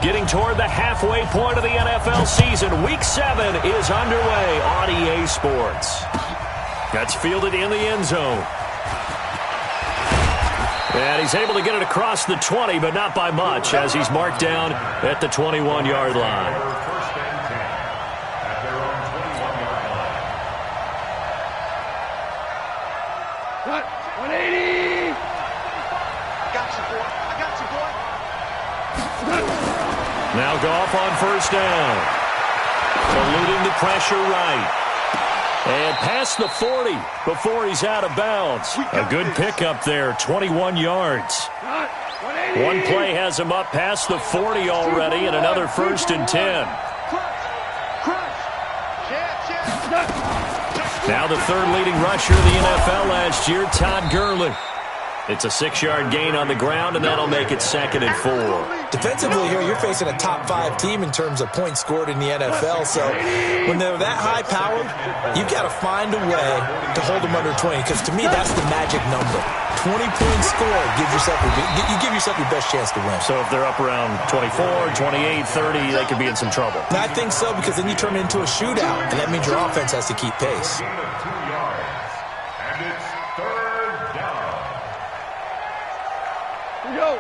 Getting toward the halfway point of the NFL season. Week 7 is underway on EA Sports. That's fielded in the end zone. And he's able to get it across the 20, but not by much, as he's marked down at the 21-yard line. Cut. 180. Now Goff on first down. Eluding the pressure right. And past the 40 before he's out of bounds. A good pickup there, 21 yards. One play has him up past the 40 already, and another 1st and 10. Now the 3rd leading rusher of the NFL last year, Todd Gurley. It's a 6-yard gain on the ground, and that'll make it 2nd and 4. Defensively here, you're facing a top 5 team in terms of points scored in the NFL. So when they're that high-powered, you've got to find a way to hold them under 20. Because to me, that's the magic number. 20 points scored, you give yourself your best chance to win. So if they're up around 24, 28, 30, they could be in some trouble. And I think so, because then you turn it into a shootout, and that means your offense has to keep pace.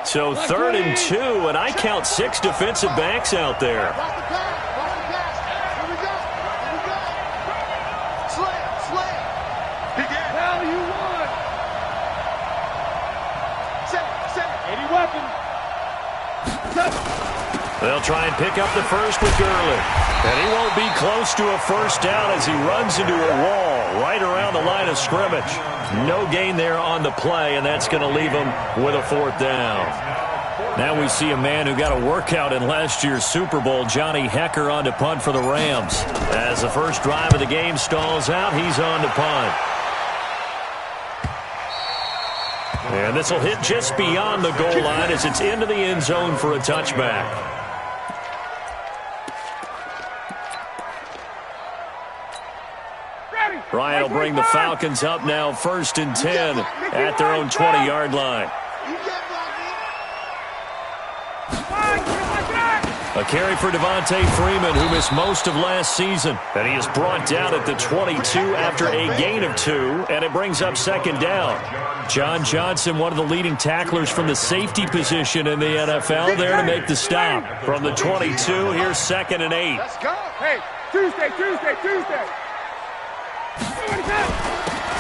So 3rd and 2, and I count 6 defensive backs out there. They'll try and pick up the first with Gurley. And he won't be close to a first down as he runs into a wall right around the line of scrimmage. No gain there on the play, and that's going to leave him with a 4th down. Now we see a man who got a workout in last year's Super Bowl, Johnny Hecker, on to punt for the Rams. As the first drive of the game stalls out, he's on to punt. And this will hit just beyond the goal line as it's into the end zone for a touchback. Ryan will bring the Falcons up now 1st and 10 at their own 20-yard line. A carry for Devontae Freeman, who missed most of last season. And he is brought down at the 22 after a gain of 2, and it brings up 2nd down. John Johnson, one of the leading tacklers from the safety position in the NFL, there to make the stop. From the 22, here's 2nd and 8. Let's go. Hey, Tuesday.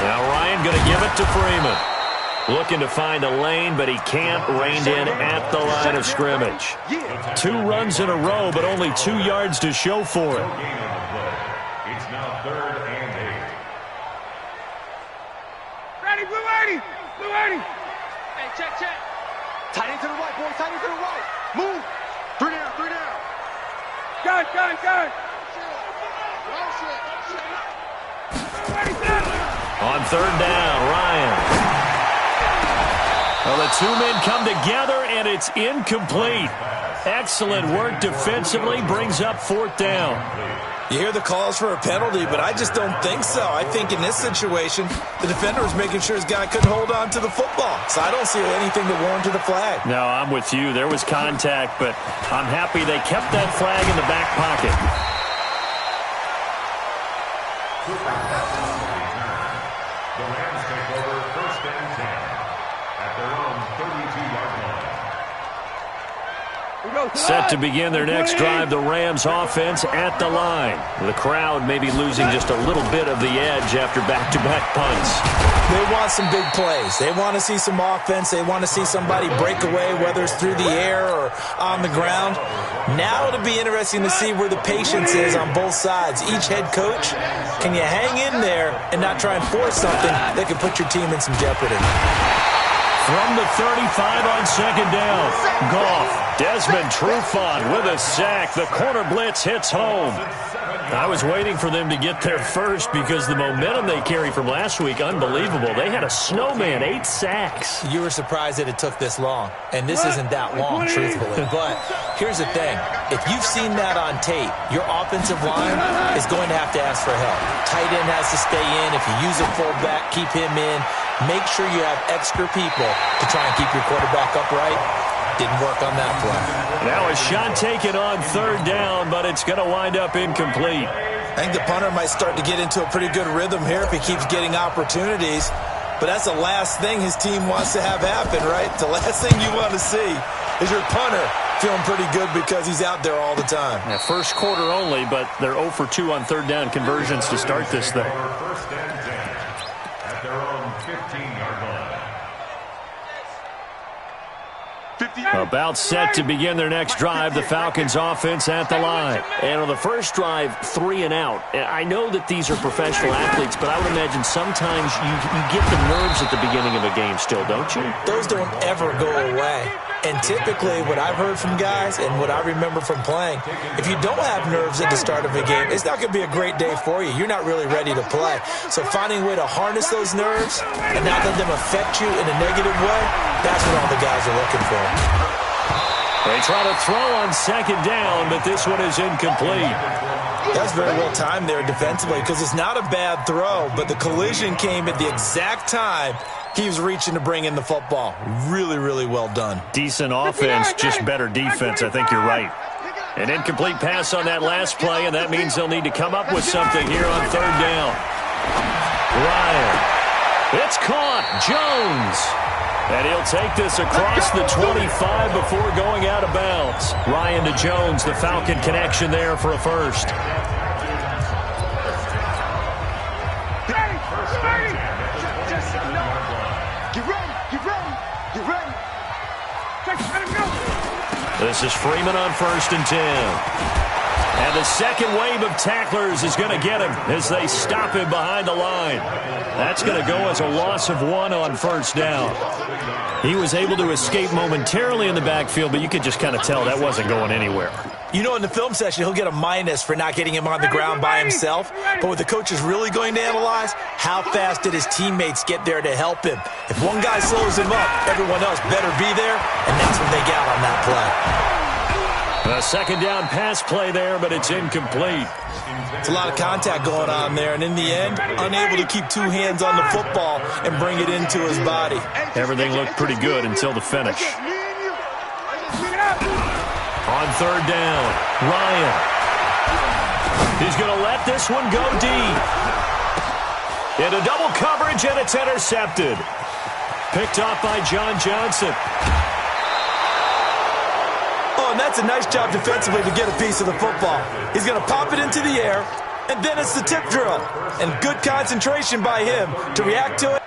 Now Ryan going to give it to Freeman. Looking to find a lane, but he can't. Reined in at the line of scrimmage. 2 runs in a row, but only 2 yards to show for it. It's now 3rd and 8. Ready, blue 80. Hey, check. Tight end to the right, boys. Tight end to the right. Move. 3 down. Gun. On 3rd down, Ryan. Well, the 2 men come together, and it's incomplete. Excellent work defensively, brings up 4th down. You hear the calls for a penalty, but I just don't think so. I think in this situation, the defender was making sure his guy couldn't hold on to the football. So I don't see anything that warranted a flag. No, I'm with you. There was contact, but I'm happy they kept that flag in the back pocket. The Rams take over 1st and 10 at their own 32-yard line. Set to begin their next drive, the Rams offense at the line. The crowd may be losing just a little bit of the edge after back-to-back punts. They want some big plays. They want to see some offense. They want to see somebody break away, whether it's through the air or on the ground. Now it'll be interesting to see where the patience is on both sides. Each head coach, can you hang in there and not try and force something that could put your team in some jeopardy? From the 35 on 2nd down, Goff, Desmond Trufant with a sack. The corner blitz hits home. I was waiting for them to get there first because the momentum they carry from last week, unbelievable. They had a snowman, 8 sacks. You were surprised that it took this long, and this isn't that long, truthfully. But here's the thing. If you've seen that on tape, your offensive line is going to have to ask for help. Tight end has to stay in. If you use a fullback, keep him in. Make sure you have extra people to try and keep your quarterback upright. Didn't work on that play. Now a shot taken on third down, but it's going to wind up incomplete. I think the punter might start to get into a pretty good rhythm here if he keeps getting opportunities. But that's the last thing his team wants to have happen, right? The last thing you want to see is your punter feeling pretty good because he's out there all the time. Yeah, first quarter only, but they're 0 for 2 on third down conversions to start this thing. First and 10 at their own 15-yard line. About set to begin their next drive, the Falcons offense at the line. And on the first drive, 3 and out. I know that these are professional athletes, but I would imagine sometimes you get the nerves at the beginning of a game still, don't you? Those don't ever go away. And typically, what I've heard from guys and what I remember from playing, if you don't have nerves at the start of a game, it's not going to be a great day for you. You're not really ready to play. So finding a way to harness those nerves and not let them affect you in a negative way, that's what all the guys are looking for. They try to throw on second down, but this one is incomplete. That's very well timed there defensively because it's not a bad throw, but the collision came at the exact time he was reaching to bring in the football. Really, really well done. Decent offense, just better defense. I think you're right. An incomplete pass on that last play, and that means they'll need to come up with something here on third down. Ryan. It's caught. Jones. And he'll take this across the 25 before going out of bounds. Ryan to Jones, the Falcon connection there for a first. This is Freeman on 1st and 10. And the second wave of tacklers is going to get him as they stop him behind the line. That's going to go as a loss of 1 on first down. He was able to escape momentarily in the backfield, but you could just kind of tell that wasn't going anywhere. You know, in the film session, he'll get a minus for not getting him on the ground by himself. But what the coach is really going to analyze, how fast did his teammates get there to help him? If one guy slows him up, everyone else better be there, and that's what they got on that play. A second down pass play there, but it's incomplete. It's a lot of contact going on there, and in the end, unable to keep 2 hands on the football and bring it into his body. Everything looked pretty good until the finish. On third down, Ryan. He's going to let this one go deep. Into double coverage, and it's intercepted. Picked off by John Johnson. Oh, and that's a nice job defensively to get a piece of the football. He's going to pop it into the air, and then it's the tip drill. And good concentration by him to react to it.